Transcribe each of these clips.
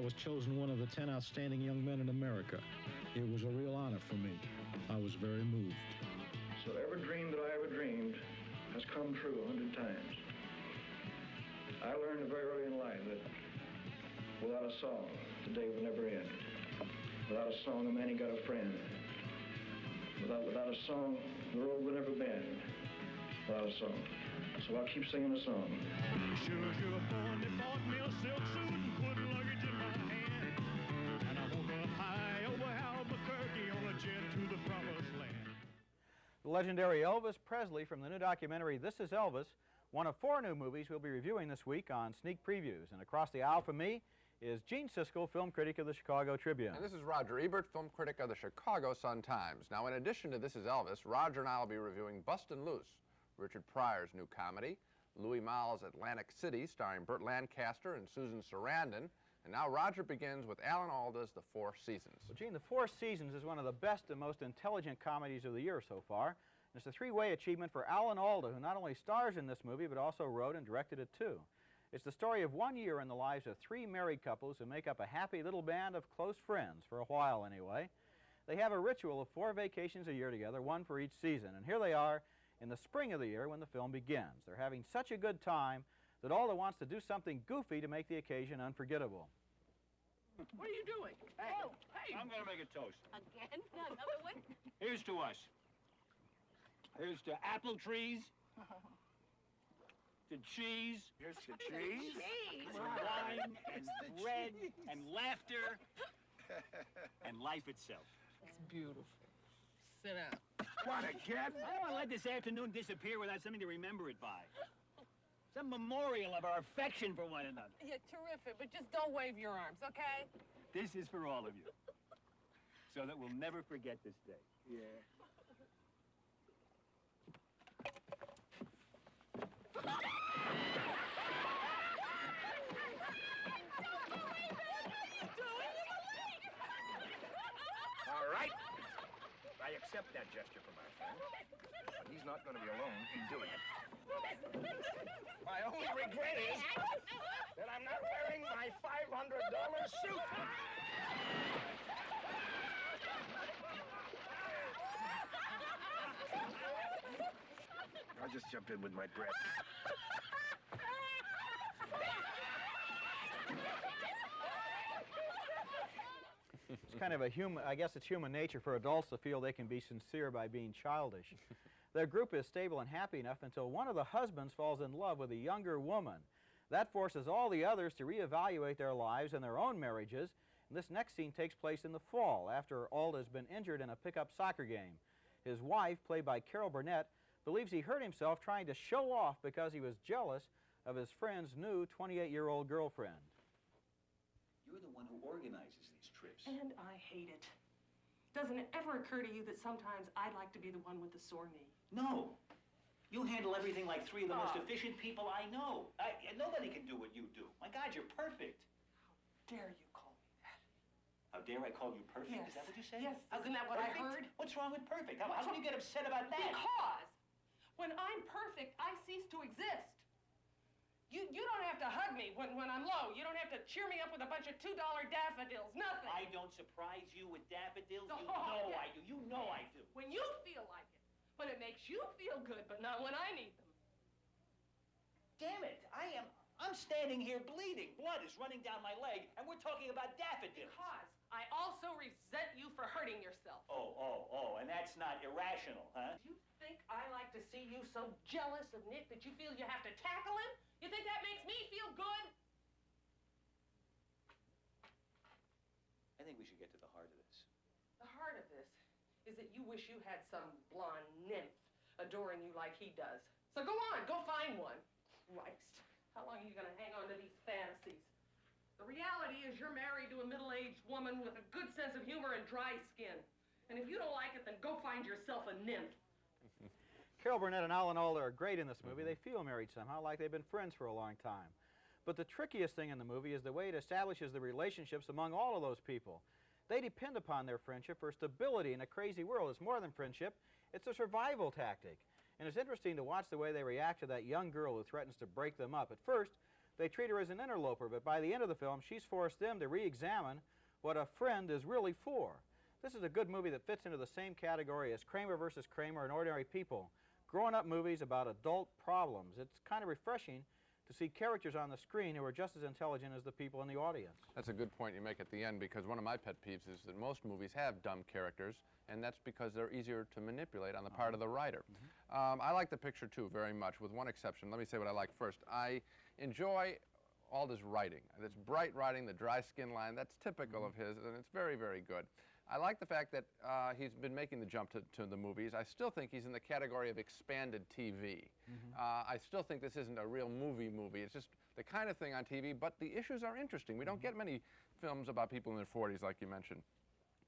was chosen one of the 10 outstanding young men in America. It was a real honor for me. I was very moved. So every dream that I ever dreamed has come true 100 times. I learned very early in life that without a song, the day would never end. Without a song, a man ain't got a friend. Without a song, the road would never bend. Without a song. So I'll keep singing the song. Sugar, sugar, born, they bought me a silk suit and put luggage in my hand. And I woke up high over Albuquerque on a jet to the promised land. The legendary Elvis Presley from the new documentary This Is Elvis, one of 4 new movies we'll be reviewing this week on Sneak Previews. And across the aisle from me is Gene Siskel, film critic of the Chicago Tribune. And this is Roger Ebert, film critic of the Chicago Sun-Times. Now, in addition to This Is Elvis, Roger and I will be reviewing Bustin Loose, Richard Pryor's new comedy, Louis Malle's Atlantic City, starring Burt Lancaster and Susan Sarandon. And now Roger begins with Alan Alda's The Four Seasons. Well, Gene, The Four Seasons is one of the best and most intelligent comedies of the year so far. And it's a 3-way achievement for Alan Alda, who not only stars in this movie, but also wrote and directed it too. It's the story of 1 year in the lives of 3 married couples who make up a happy little band of close friends, for a while anyway. They have a ritual of 4 vacations a year together, 1 for each season. And here they are in the spring of the year when the film begins. They're having such a good time that Alda wants to do something goofy to make the occasion unforgettable. What are you doing? Hey, oh, hey! I'm gonna make a toast. Again? Another one? Here's to us. Here's to apple trees. To cheese. Here's to cheese. And wine and bread and laughter and life itself. It's beautiful. Sit down. What, again? I don't want to let this afternoon disappear without something to remember it by. Some memorial of our affection for one another. Yeah, terrific, but just don't wave your arms, okay? This is for all of you. So that we'll never forget this day. Yeah. All right. I accept that gesture from our friend. But he's not going to be alone in doing it. My only regret is that I'm not wearing my $500 suit. I'll just jump in with my bread. It's kind of a human, I guess it's human nature for adults to feel they can be sincere by being childish. Their group is stable and happy enough until one of the husbands falls in love with a younger woman. That forces all the others to reevaluate their lives and their own marriages. And this next scene takes place in the fall after Alda has been injured in a pickup soccer game. His wife, played by Carol Burnett, believes he hurt himself trying to show off because he was jealous of his friend's new 28-year-old girlfriend. You're the one who organizes these trips. And I hate it. Doesn't it ever occur to you that sometimes I'd like to be the one with the sore knee? No. You handle everything like 3 of the most efficient people I know. Nobody can do what you do. My God, you're perfect. How dare you call me that? How dare I call you perfect? Yes. Is that what you said? Yes. Isn't that what I heard? What's wrong with perfect? How can you get upset about that? Because when I'm perfect, I cease to exist. You don't have to hug me when I'm low. You don't have to cheer me up with a bunch of $2 daffodils. Nothing. I don't surprise you with daffodils. Oh, You know yeah. I do. You know I do. When you feel like it. But it makes you feel good, but not when I need them. Damn it. I'm standing here bleeding. Blood is running down my leg, and we're talking about daffodils. Because I also resent you for hurting yourself. Oh, and that's not irrational, huh? Do you think I like to see you so jealous of Nick that you feel you have to tackle him? You think that makes me feel good? I think we should get to the heart of this. The heart of this is that you wish you had some blonde nymph adoring you like he does. So go on, go find one. Christ, how long are you gonna hang on to these fantasies? The reality is you're married to a middle-aged woman with a good sense of humor and dry skin. And if you don't like it, then go find yourself a nymph. Carol Burnett and Alan Alda are great in this movie. They feel married somehow, like they've been friends for a long time. But the trickiest thing in the movie is the way it establishes the relationships among all of those people. They depend upon their friendship for stability in a crazy world. It's more than friendship. It's a survival tactic. And it's interesting to watch the way they react to that young girl who threatens to break them up. At first, They treat her as an interloper, but by the end of the film, she's forced them to re-examine what a friend is really for. This is a good movie that fits into the same category as Kramer versus Kramer and Ordinary People, grown-up movies about adult problems. It's kind of refreshing to see characters on the screen who are just as intelligent as the people in the audience. That's a good point you make at the end, because one of my pet peeves is that most movies have dumb characters, and that's because they're easier to manipulate on the part of the writer. I like the picture, too, very much, with one exception. Let me say what I like first. I enjoy all this writing. This bright writing, the dry skin line, that's typical of his, and it's very, very good. I like the fact that he's been making the jump to the movies. I still think he's in the category of expanded TV. I still think this isn't a real movie. It's just the kind of thing on TV, but the issues are interesting. We don't get many films about people in their 40s, like you mentioned.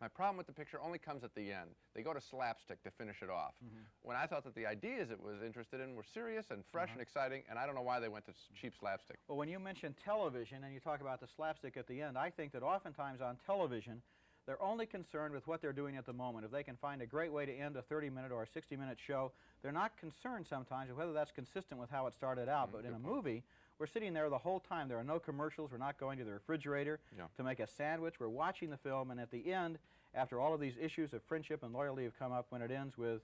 My problem with the picture only comes at the end. They go to slapstick to finish it off. When I thought that the ideas it was interested in were serious and fresh and exciting, and I don't know why they went to cheap slapstick. Well, when you mention television and you talk about the slapstick at the end, I think that oftentimes on television, they're only concerned with what they're doing at the moment. If they can find a great way to end a 30-minute or a 60-minute show, they're not concerned sometimes with whether that's consistent with how it started out. But in a movie, we're sitting there the whole time. There are no commercials. We're not going to the refrigerator to make a sandwich. We're watching the film, and at the end, after all of these issues of friendship and loyalty have come up, when it ends with,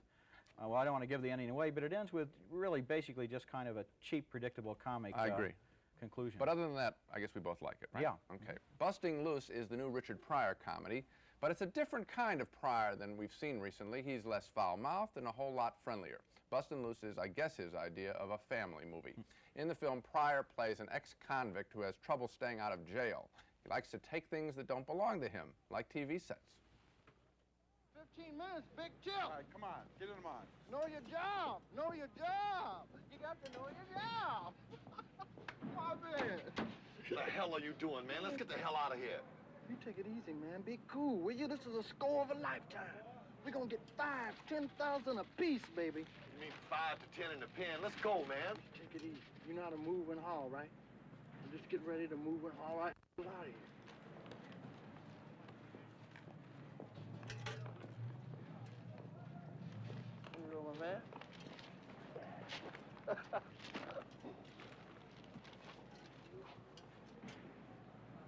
well, I don't want to give the ending away, but it ends with really basically just kind of a cheap, predictable comic. I agree. Conclusion. But other than that, I guess we both like it, right? Yeah. Okay. Busting Loose is the new Richard Pryor comedy, but it's a different kind of Pryor than we've seen recently. He's less foul-mouthed and a whole lot friendlier. Bustin' Loose is, I guess, his idea of a family movie. In the film, Pryor plays an ex-convict who has trouble staying out of jail. He likes to take things that don't belong to him, like TV sets. 15 minutes, big chill. All right, come on, get in the mind. Know your job. Know your job. You got to know your job. What the hell are you doing, man? Let's get the hell out of here. You take it easy, man. Be cool, will you? This is a score of a lifetime. We're gonna get 5,000, 10,000 apiece, baby. You mean 5 to 10 in the pen? Let's go, man. Take it easy. You know how to move and haul, right? Just get ready to move and haul right out of here. You know, my man.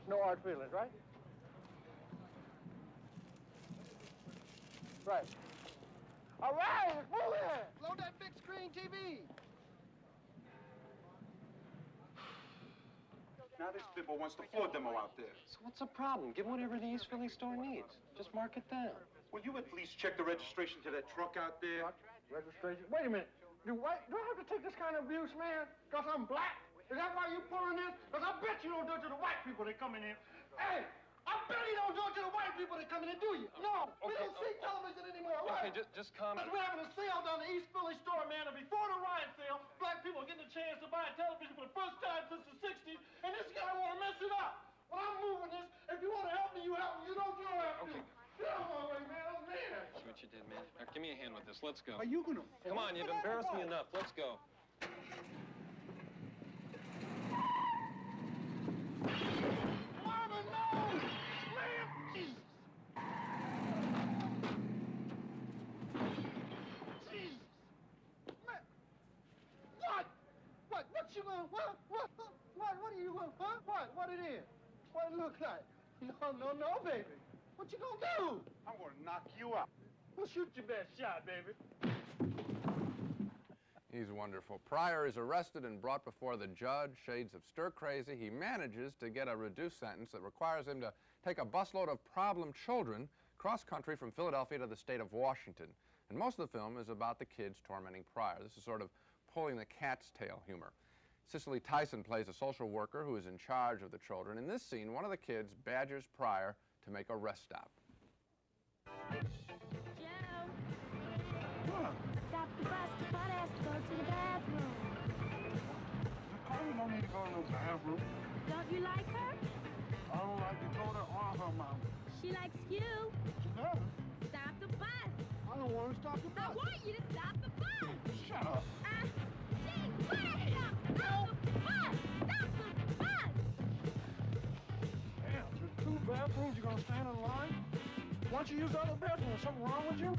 No hard feelings, right? Right. All right, move it. Load that big screen TV. Now this bimbo wants the floor demo out there. So what's the problem? Give him whatever the East Philly store needs. Just mark it down. Will you at least check the registration to that truck out there? What? Registration? Wait a minute. Do I have to take this kind of abuse, man? Because I'm black? Is that why you pulling this? Because I bet you don't do it to the white people that come in here. Hey, I bet you don't do it to the white people that come in here, do you? No, we don't see television anymore, right? Okay, just calm down. We're having a sale down the East Philly store, man, and before the riot sale, black people are getting a chance to buy a television for the first time since the 60s, and this guy want to mess it up. When I'm moving this, if you want to help me, you help me. You don't have to. Get out of my way, man. I'm man. See what you did, man. Now, give me a hand with this. Let's go. Are you gonna? Come on, you've embarrassed me enough. Let's go. Marvin, no! Man! Jesus! Jesus! Man! What? What you gonna, what are you gonna, huh? What it is? What it look like? No, baby. What you gonna do? I'm gonna knock you out. Well, shoot your best shot, baby. He's wonderful. Pryor is arrested and brought before the judge. Shades of stir-crazy. He manages to get a reduced sentence that requires him to take a busload of problem children cross-country from Philadelphia to the state of Washington. And most of the film is about the kids tormenting Pryor. This is sort of pulling the cat's tail humor. Cicely Tyson plays a social worker who is in charge of the children. In this scene, one of the kids badgers Pryor to make a rest stop. Stop the bus. The butt has to go to the bathroom. You don't need to go to no bathroom. Don't you like her? I don't like Dakota or her mama. She likes you. She does. Stop the bus. I don't want to stop the bus. I want you to stop the bus. Shut up. Gee, what a stop the bus. Stop the bus. Damn, there's 2 bathrooms. You're going to stand in line? Why don't you use the other bathroom? Is something wrong with you?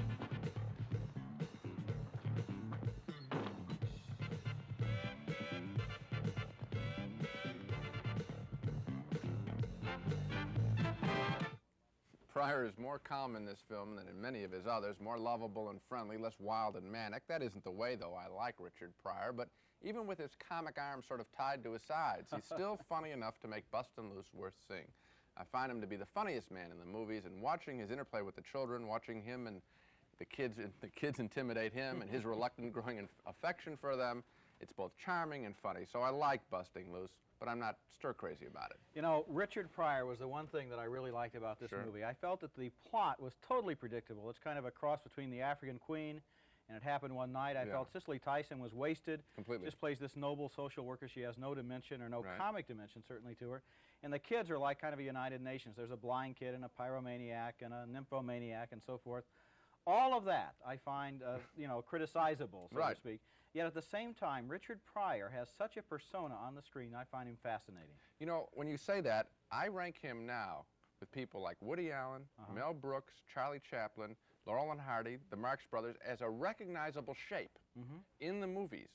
Pryor is more calm in this film than in many of his others, more lovable and friendly, less wild and manic. That isn't the way, though, I like Richard Pryor, but even with his comic arm sort of tied to his sides, he's still funny enough to make Bustin' Loose worth seeing. I find him to be the funniest man in the movies, and watching his interplay with the children, watching him and the kids intimidate him and his reluctant growing affection for them, it's both charming and funny. So I like Bustin' Loose, but I'm not stir-crazy about it. You know, Richard Pryor was the one thing that I really liked about this movie. I felt that the plot was totally predictable. It's kind of a cross between The African Queen and It Happened One Night. I felt Cicely Tyson was wasted. Completely. Just plays this noble social worker. She has no dimension, or no comic dimension, certainly, to her. And the kids are like kind of a United Nations. There's a blind kid and a pyromaniac and a nymphomaniac and so forth. All of that I find, you know, criticizable, so to speak. Yet at the same time, Richard Pryor has such a persona on the screen, I find him fascinating. You know, when you say that, I rank him now with people like Woody Allen, Mel Brooks, Charlie Chaplin, Laurel and Hardy, the Marx Brothers, as a recognizable shape in the movies.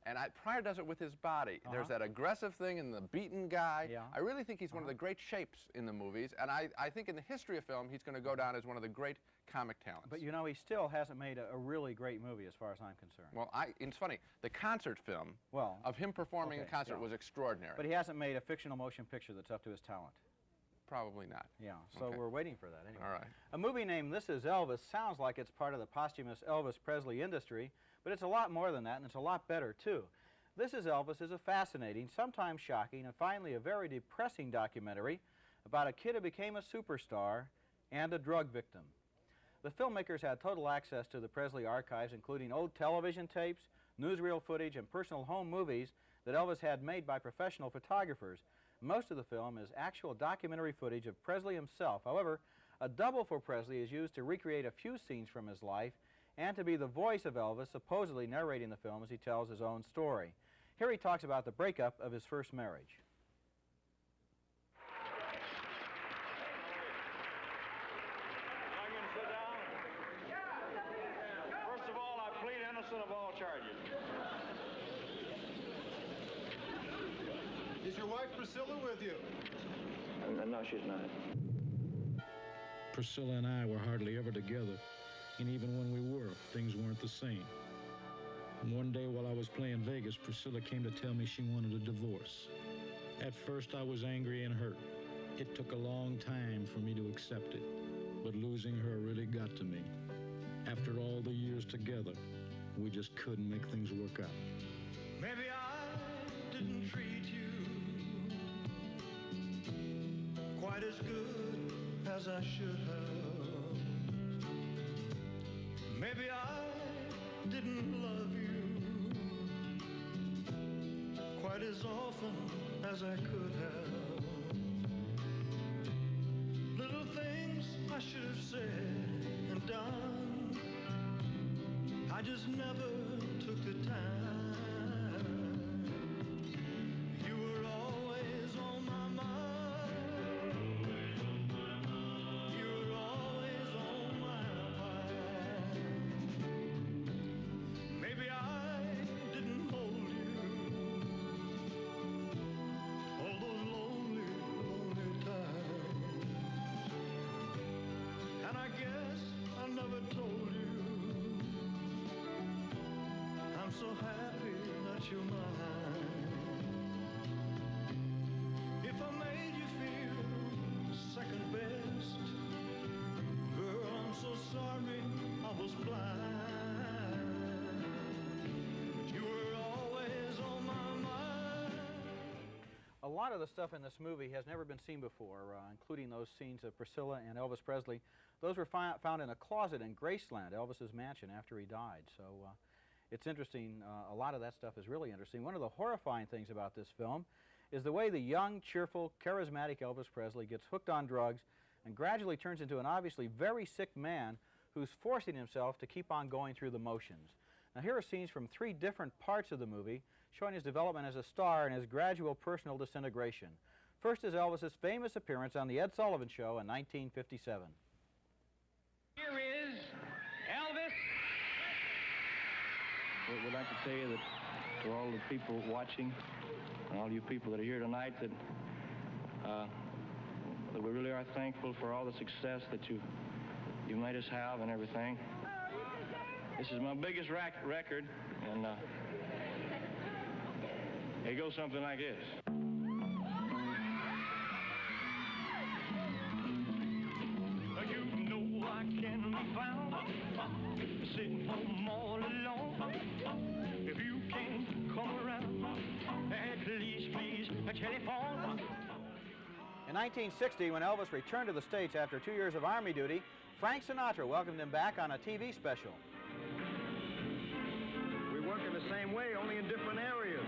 And Pryor does it with his body. There's that aggressive thing in the beaten guy. I really think he's one of the great shapes in the movies, and I think in the history of film, he's going to go down as one of the great comic talents. But you know, he still hasn't made a really great movie as far as I'm concerned. Well, it's funny, the concert film of him performing in concert was extraordinary. But he hasn't made a fictional motion picture that's up to his talent. Probably not. Yeah, so we're waiting for that anyway. All right. A movie named This Is Elvis sounds like it's part of the posthumous Elvis Presley industry, but it's a lot more than that, and it's a lot better, too. This Is Elvis is a fascinating, sometimes shocking, and finally a very depressing documentary about a kid who became a superstar and a drug victim. The filmmakers had total access to the Presley archives, including old television tapes, newsreel footage, and personal home movies that Elvis had made by professional photographers. Most of the film is actual documentary footage of Presley himself. However, a double for Presley is used to recreate a few scenes from his life and to be the voice of Elvis, supposedly narrating the film as he tells his own story. Here he talks about the breakup of his first marriage. Sit down. First of all, I plead innocent of all charges. Is your wife Priscilla with you? No, she's not. Priscilla and I were hardly ever together, and even when we were, things weren't the same. One day while I was playing Vegas, Priscilla came to tell me she wanted a divorce. At first, I was angry and hurt. It took a long time for me to accept it, but losing her really got to me. After all the years together, we just couldn't make things work out. Maybe I didn't treat you quite as good as I should have. Maybe I didn't love you quite as often as I could have. Little things I should have said and done, I just never took the time. You were always on my mind. You were always on my mind. Maybe I didn't hold you all those lonely, lonely times. And I guess I never told you I'm so happy that you're mine. If I made you feel second best, girl, I'm so sorry I was blind. But you were always on my mind. A lot of the stuff in this movie has never been seen before, including those scenes of Priscilla and Elvis Presley. Those were found in a closet in Graceland, Elvis's mansion, after he died. So it's interesting. A lot of that stuff is really interesting. One of the horrifying things about this film is the way the young, cheerful, charismatic Elvis Presley gets hooked on drugs and gradually turns into an obviously very sick man who's forcing himself to keep on going through the motions. Now here are scenes from 3 different parts of the movie showing his development as a star and his gradual personal disintegration. First is Elvis's famous appearance on The Ed Sullivan Show in 1957. Here is Elvis. We'd like to tell you that to all the people watching and all you people that are here tonight that we really are I'm thankful for all the success that you made us have and everything. This is my biggest record, and it goes something like this. You know I can be found sitting home all alone. If you can't come around, at least please telephone. In 1960, when Elvis returned to the States after 2 years of Army duty, Frank Sinatra welcomed him back on a TV special. We work in the same way, only in different areas.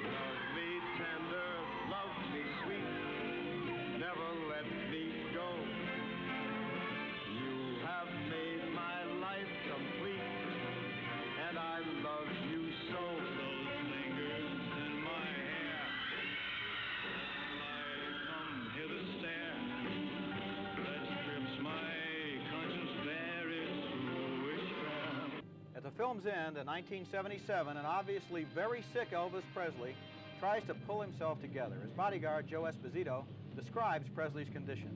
Love me tender, love me sweet, never let me go. You have made my life complete, and I love you so. Those fingers in my hair, like come hither stare, that strips my conscience bare, it's foolish fair. At the film's end in 1977, an obviously very sick Elvis Presley tries to pull himself together. His bodyguard, Joe Esposito, describes Presley's condition.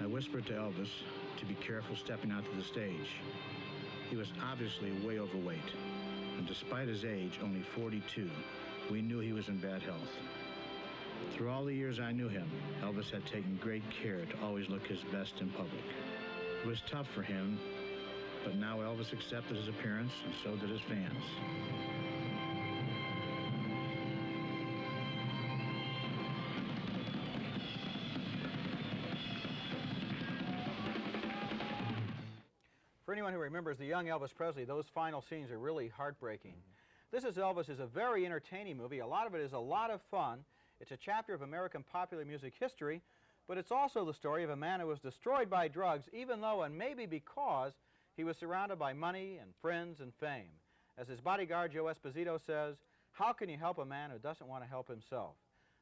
I whispered to Elvis to be careful stepping onto the stage. He was obviously way overweight, and despite his age, only 42, we knew he was in bad health. Through all the years I knew him, Elvis had taken great care to always look his best in public. It was tough for him, but now Elvis accepted his appearance, and so did his fans. For anyone who remembers the young Elvis Presley, those final scenes are really heartbreaking. This Is Elvis is a very entertaining movie. A lot of it is a lot of fun. It's a chapter of American popular music history, but it's also the story of a man who was destroyed by drugs, even though and maybe because he was surrounded by money and friends and fame. As his bodyguard, Joe Esposito, says, how can you help a man who doesn't want to help himself?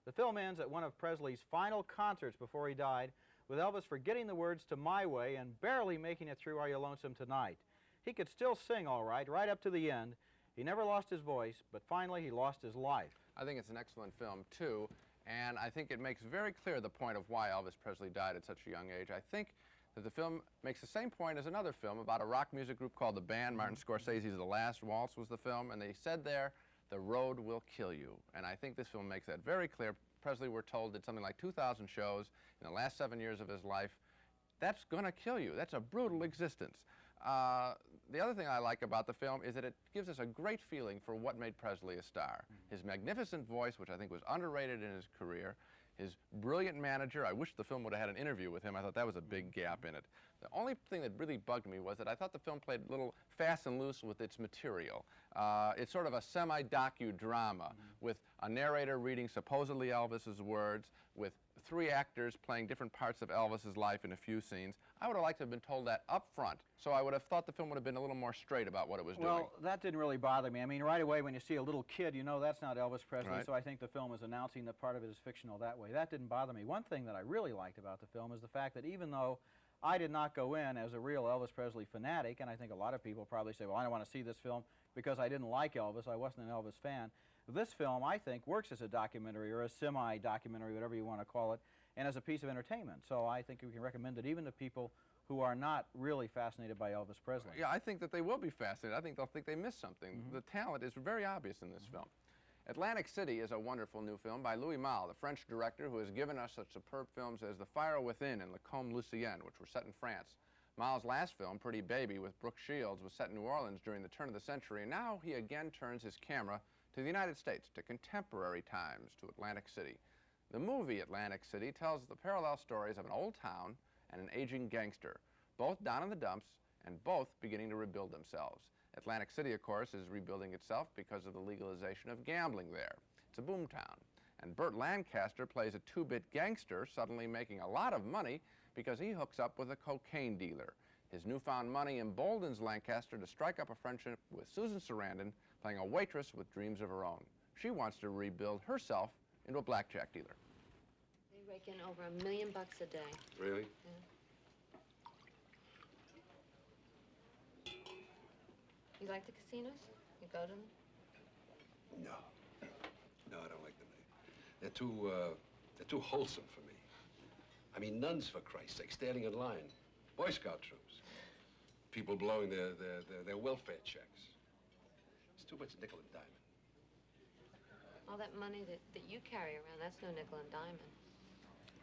The film ends at one of Presley's final concerts before he died, with Elvis forgetting the words to My Way and barely making it through Are You Lonesome Tonight. He could still sing all right up to the end. He never lost his voice, but finally he lost his life. I think it's an excellent film, too, and I think it makes very clear the point of why Elvis Presley died at such a young age. I think that the film makes the same point as another film about a rock music group called The Band. Martin Scorsese's The Last Waltz was the film, and they said there, the road will kill you. And I think this film makes that very clear. Presley, we're told, did something like 2,000 shows in the last 7 years of his life. That's going to kill you. That's a brutal existence. The other thing I like about the film is that it gives us a great feeling for what made Presley a star. His magnificent voice, which I think was underrated in his career, his brilliant manager. I wish the film would have had an interview with him. I thought that was a big gap in it. The only thing that really bugged me was that I thought the film played a little fast and loose with its material. It's sort of a semi-docudrama with a narrator reading supposedly Elvis's words, with 3 actors playing different parts of Elvis's life in a few scenes. I would have liked to have been told that up front, so I would have thought the film would have been a little more straight about what it was doing. Well, that didn't really bother me. I mean, right away when you see a little kid, you know that's not Elvis Presley, Right. so I think the film is announcing that part of it is fictional that way. That didn't bother me. One thing that I really liked about the film is the fact that even though I did not go in as a real Elvis Presley fanatic, and I think a lot of people probably say, well, I don't want to see this film because I didn't like Elvis, I wasn't an Elvis fan. This film, I think, works as a documentary or a semi-documentary, whatever you want to call it, and as a piece of entertainment. So I think we can recommend it even to people who are not really fascinated by Elvis Presley. Yeah, I think that they will be fascinated. I think they'll think they missed something. The talent is very obvious in this film. Atlantic City is a wonderful new film by Louis Malle, the French director who has given us such superb films as The Fire Within and Le Comte Lucien, which were set in France. Malle's last film, Pretty Baby, with Brooke Shields, was set in New Orleans during the turn of the century, and now he again turns his camera to the United States, to contemporary times, to Atlantic City. The movie Atlantic City tells the parallel stories of an old town and an aging gangster, both down in the dumps and both beginning to rebuild themselves. Atlantic City, of course, is rebuilding itself because of the legalization of gambling there. It's a boom town. And Burt Lancaster plays a 2-bit gangster suddenly making a lot of money because he hooks up with a cocaine dealer. His newfound money emboldens Lancaster to strike up a friendship with Susan Sarandon, playing a waitress with dreams of her own. She wants to rebuild herself into a blackjack dealer. They rake in over $1 million a day. Really? Yeah. You like the casinos? You go to them? No. No, I don't like them. They're too wholesome for me. I mean, nuns, for Christ's sake, standing in line. Boy Scout troops. People blowing their welfare checks. It's too much nickel and diamond. All that money that you carry around, that's no nickel and diamond.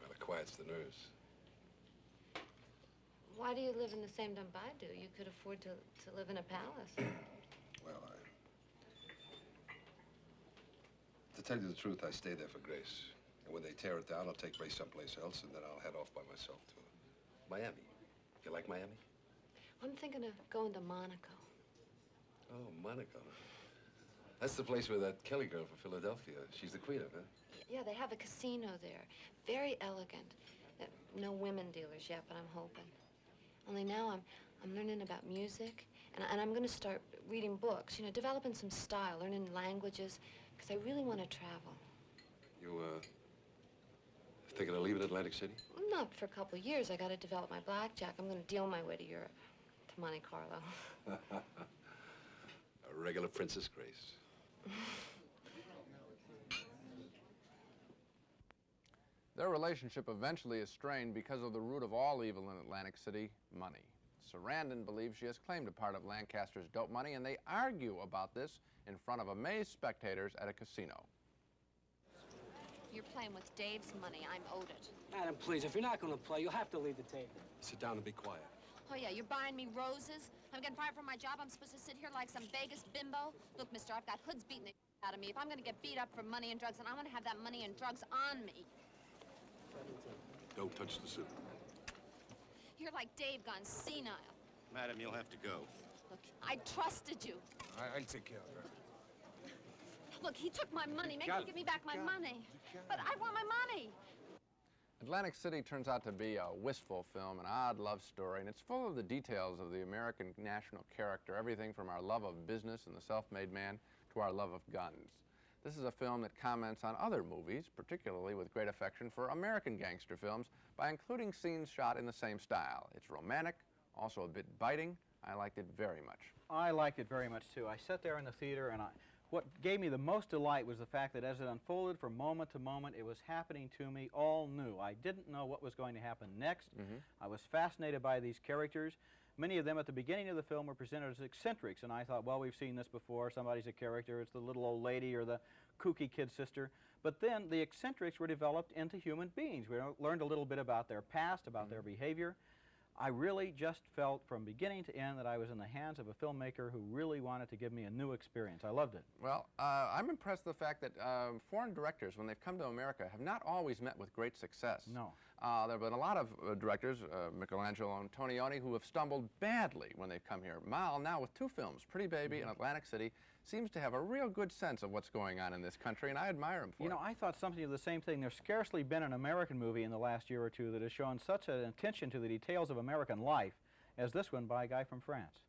Well, it quiets the nerves. Why do you live in the same dump I do? You could afford to live in a palace. Well, to tell you the truth, I stay there for Grace. And when they tear it down, I'll take Grace someplace else, and then I'll head off by myself to Miami. You like Miami? I'm thinking of going to Monaco. Oh, Monaco. That's the place where that Kelly girl from Philadelphia, she's the queen of it. Yeah, they have a casino there. Very elegant. No women dealers yet, but I'm hoping. Only now I'm learning about music, and I'm going to start reading books, you know, developing some style, learning languages, because I really want to travel. You, thinking of leaving Atlantic City? Not for a couple of years. I got to develop my blackjack. I'm going to deal my way to Europe, to Monte Carlo. A regular Princess Grace. Their relationship eventually is strained because of the root of all evil in Atlantic City, money. Sarandon believes she has claimed a part of Lancaster's dope money, and they argue about this in front of amazed spectators at a casino. You're playing with Dave's money. I'm owed it. Madam, please, if you're not going to play, you'll have to leave the table. Sit down and be quiet. Oh, yeah, you're buying me roses? I'm getting fired from my job. I'm supposed to sit here like some Vegas bimbo? Look, mister, I've got hoods beating the out of me. If I'm going to get beat up for money and drugs, then I'm going to have that money and drugs on me. Don't touch the suit. You're like Dave gone senile. Madam, you'll have to go. Look, I trusted you. I'll take care of her. Look, he took my money. Make him give me back my money. But I want my money. Atlantic City turns out to be a wistful film, an odd love story, and it's full of the details of the American national character, everything from our love of business and the self-made man to our love of guns. This is a film that comments on other movies, particularly with great affection for American gangster films, by including scenes shot in the same style. It's romantic, also a bit biting. I liked it very much. I liked it very much, too. I sat there in the theater, and what gave me the most delight was the fact that as it unfolded from moment to moment, it was happening to me all new. I didn't know what was going to happen next. I was fascinated by these characters. Many of them at the beginning of the film were presented as eccentrics, and I thought, well, we've seen this before. Somebody's a character. It's the little old lady or the kooky kid sister. But then the eccentrics were developed into human beings. We learned a little bit about their past, about their behavior. I really just felt from beginning to end that I was in the hands of a filmmaker who really wanted to give me a new experience. I loved it. Well, I'm impressed with the fact that foreign directors, when they've come to America, have not always met with great success. No. There have been a lot of directors, Michelangelo and Antonioni, who have stumbled badly when they've come here. Mal, now with 2 films, Pretty Baby and Atlantic City, seems to have a real good sense of what's going on in this country, and I admire him for it. You know, I thought something of the same thing. There's scarcely been an American movie in the last year or two that has shown such an attention to the details of American life as this one by a guy from France.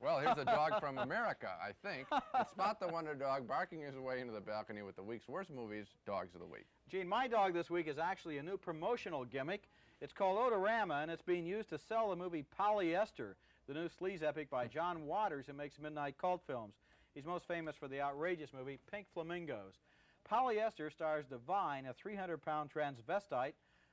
Well, here's a dog from America, I think. It's Spot the Wonder Dog barking his way into the balcony with the week's worst movies, Dogs of the Week. Gene, my dog this week is actually a new promotional gimmick. It's called Odorama, and it's being used to sell the movie Polyester, the new sleaze epic by John Waters, who makes midnight cult films. He's most famous for the outrageous movie Pink Flamingos. Polyester stars Divine, a 300-pound transvestite,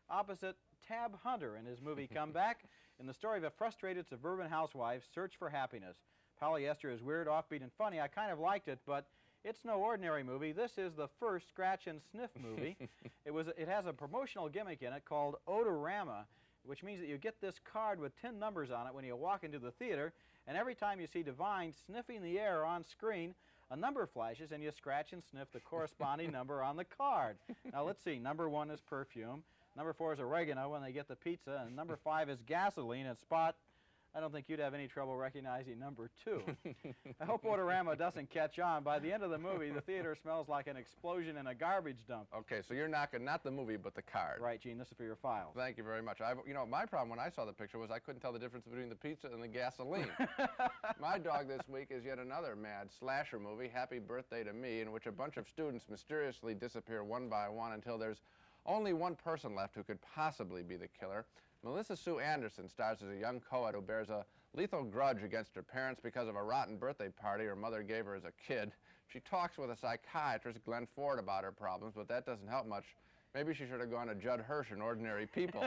opposite Tab Hunter in his movie Comeback, in the story of a frustrated suburban housewife's search for happiness. Polyester is weird, offbeat, and funny. I kind of liked it, but it's no ordinary movie. This is the first scratch and sniff movie. It has a promotional gimmick in it called Odorama, which means that you get this card with 10 numbers on it when you walk into the theater, and every time you see Divine sniffing the air on screen, a number flashes and you scratch and sniff the corresponding number on the card. Now let's see, number 1 is perfume, number 4 is oregano when they get the pizza, and number 5 is gasoline. And Spot, I don't think you'd have any trouble recognizing number 2. I hope Odorama doesn't catch on. By the end of the movie, the theater smells like an explosion in a garbage dump. Okay, so you're knocking not the movie, but the card. Right, Gene, this is for your files. Thank you very much. You know, my problem when I saw the picture was I couldn't tell the difference between the pizza and the gasoline. My dog this week is yet another mad slasher movie, Happy Birthday to Me, in which a bunch of students mysteriously disappear one by one until there's only one person left who could possibly be the killer. Melissa Sue Anderson stars as a young co-ed who bears a lethal grudge against her parents because of a rotten birthday party her mother gave her as a kid. She talks with a psychiatrist, Glenn Ford, about her problems, but that doesn't help much. Maybe she should have gone to Judd Hirsch in Ordinary People.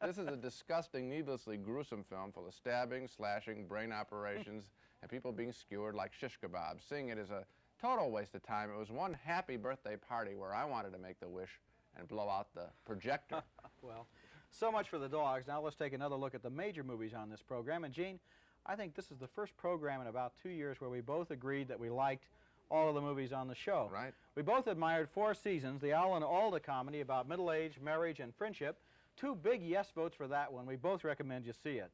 This is a disgusting, needlessly gruesome film full of stabbing, slashing, brain operations, and people being skewered like shish kebabs. Seeing it is a total waste of time. It was one happy birthday party where I wanted to make the wish and blow out the projector. Well, so much for the dogs. Now let's take another look at the major movies on this program. And Gene, I think this is the first program in about 2 years where we both agreed that we liked all of the movies on the show. Right. We both admired Four Seasons, the Alan Alda comedy about middle age, marriage, and friendship. 2 big yes votes for that one. We both recommend you see it.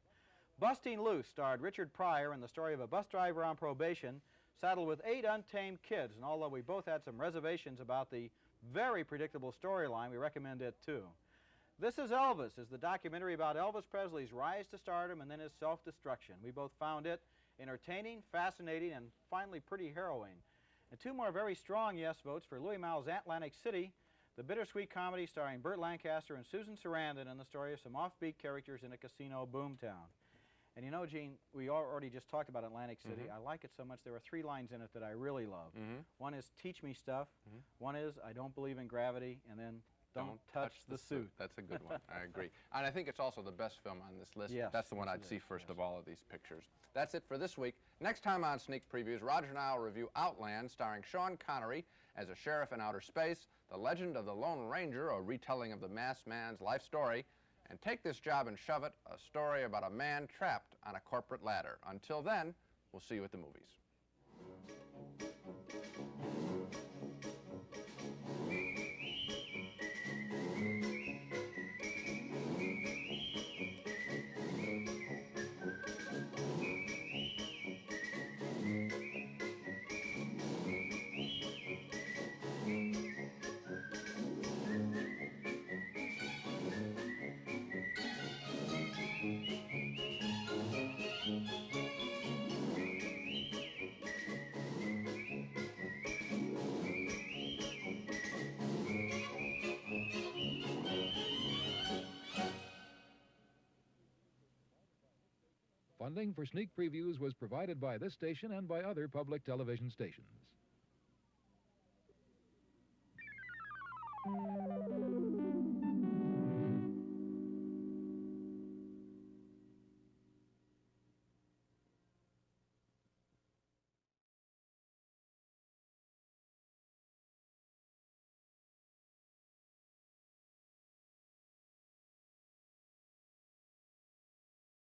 Bustin Loose starred Richard Pryor in the story of a bus driver on probation saddled with 8 untamed kids. And although we both had some reservations about the very predictable storyline, we recommend it too. This Is Elvis is the documentary about Elvis Presley's rise to stardom and then his self-destruction. We both found it entertaining, fascinating, and finally pretty harrowing. And 2 more very strong yes votes for Louis Malle's Atlantic City, the bittersweet comedy starring Burt Lancaster and Susan Sarandon in the story of some offbeat characters in a casino boomtown. And you know, Gene, we already just talked about Atlantic City. I like it so much. There are 3 lines in it that I really love. One is, teach me stuff. One is, I don't believe in gravity. And then, don't touch the suit. That's a good one. I agree. And I think it's also the best film on this list. Yes, that's the one I'd see first of all of these pictures. That's it for this week. Next time on Sneak Previews, Roger and I will review Outland, starring Sean Connery as a sheriff in outer space, The Legend of the Lone Ranger, a retelling of the masked man's life story, and Take This Job and Shove It, a story about a man trapped on a corporate ladder. Until then, we'll see you at the movies. Funding for Sneak Previews was provided by this station and by other public television stations.